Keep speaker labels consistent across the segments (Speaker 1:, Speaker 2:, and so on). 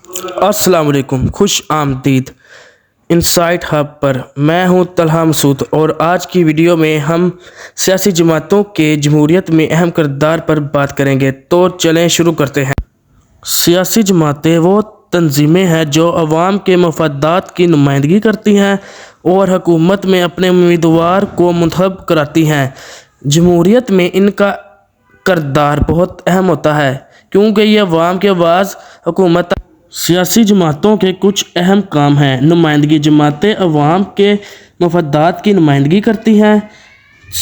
Speaker 1: السلام علیکم، خوش آمدید انسائٹ ہب پر۔ میں ہوں طلحہ مسعود اور آج کی ویڈیو میں ہم سیاسی جماعتوں کے جمہوریت میں اہم کردار پر بات کریں گے۔ تو چلیں شروع کرتے ہیں۔ سیاسی جماعتیں وہ تنظیمیں ہیں جو عوام کے مفادات کی نمائندگی کرتی ہیں اور حکومت میں اپنے امیدوار کو منتخب کراتی ہیں۔ جمہوریت میں ان کا کردار بہت اہم ہوتا ہے کیونکہ یہ عوام کی آواز حکومت۔ سیاسی جماعتوں کے کچھ اہم کام ہیں۔ نمائندگی: جماعتیں عوام کے مفادات کی نمائندگی کرتی ہیں۔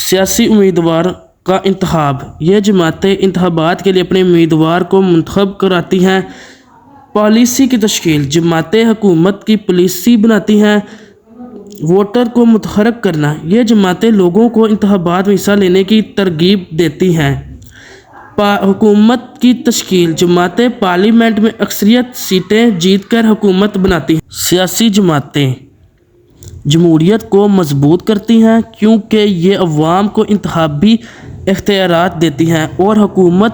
Speaker 1: سیاسی امیدوار کا انتخاب: یہ جماعتیں انتخابات کے لیے اپنے امیدوار کو منتخب کراتی ہیں۔ پالیسی کی تشکیل: جماعتیں حکومت کی پالیسی بناتی ہیں۔ ووٹر کو متحرک کرنا: یہ جماعتیں لوگوں کو انتخابات میں حصہ لینے کی ترغیب دیتی ہیں۔ حکومت کی تشکیل: جماعتیں پارلیمنٹ میں اکثریت سیٹیں جیت کر حکومت بناتی ہیں۔ سیاسی جماعتیں جمہوریت کو مضبوط کرتی ہیں کیونکہ یہ عوام کو انتخابی اختیارات دیتی ہیں اور حکومت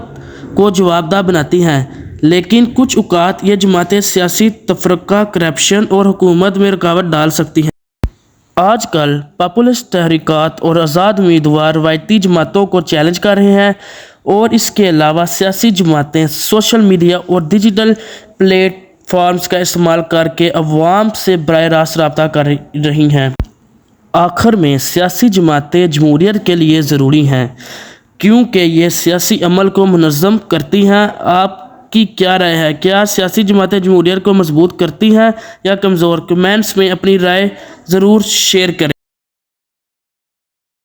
Speaker 1: کو جواب دہ بناتی ہیں، لیکن کچھ اوقات یہ جماعتیں سیاسی تفرقہ، کرپشن اور حکومت میں رکاوٹ ڈال سکتی ہیں۔ آج کل پاپولسٹ تحریکات اور آزاد امیدوار روایتی جماعتوں کو چیلنج کر رہے ہیں، اور اس کے علاوہ سیاسی جماعتیں سوشل میڈیا اور ڈیجیٹل پلیٹ فارمز کا استعمال کر کے عوام سے براہ راست رابطہ کر رہی ہیں۔ آخر میں، سیاسی جماعتیں جمہوریت کے لیے ضروری ہیں کیونکہ یہ سیاسی عمل کو منظم کرتی ہیں۔ آپ کی کیا رائے ہے؟ کیا سیاسی جماعتیں جمہوریت کو مضبوط کرتی ہیں یا کمزور؟ کمنٹس میں اپنی رائے ضرور شیئر کریں۔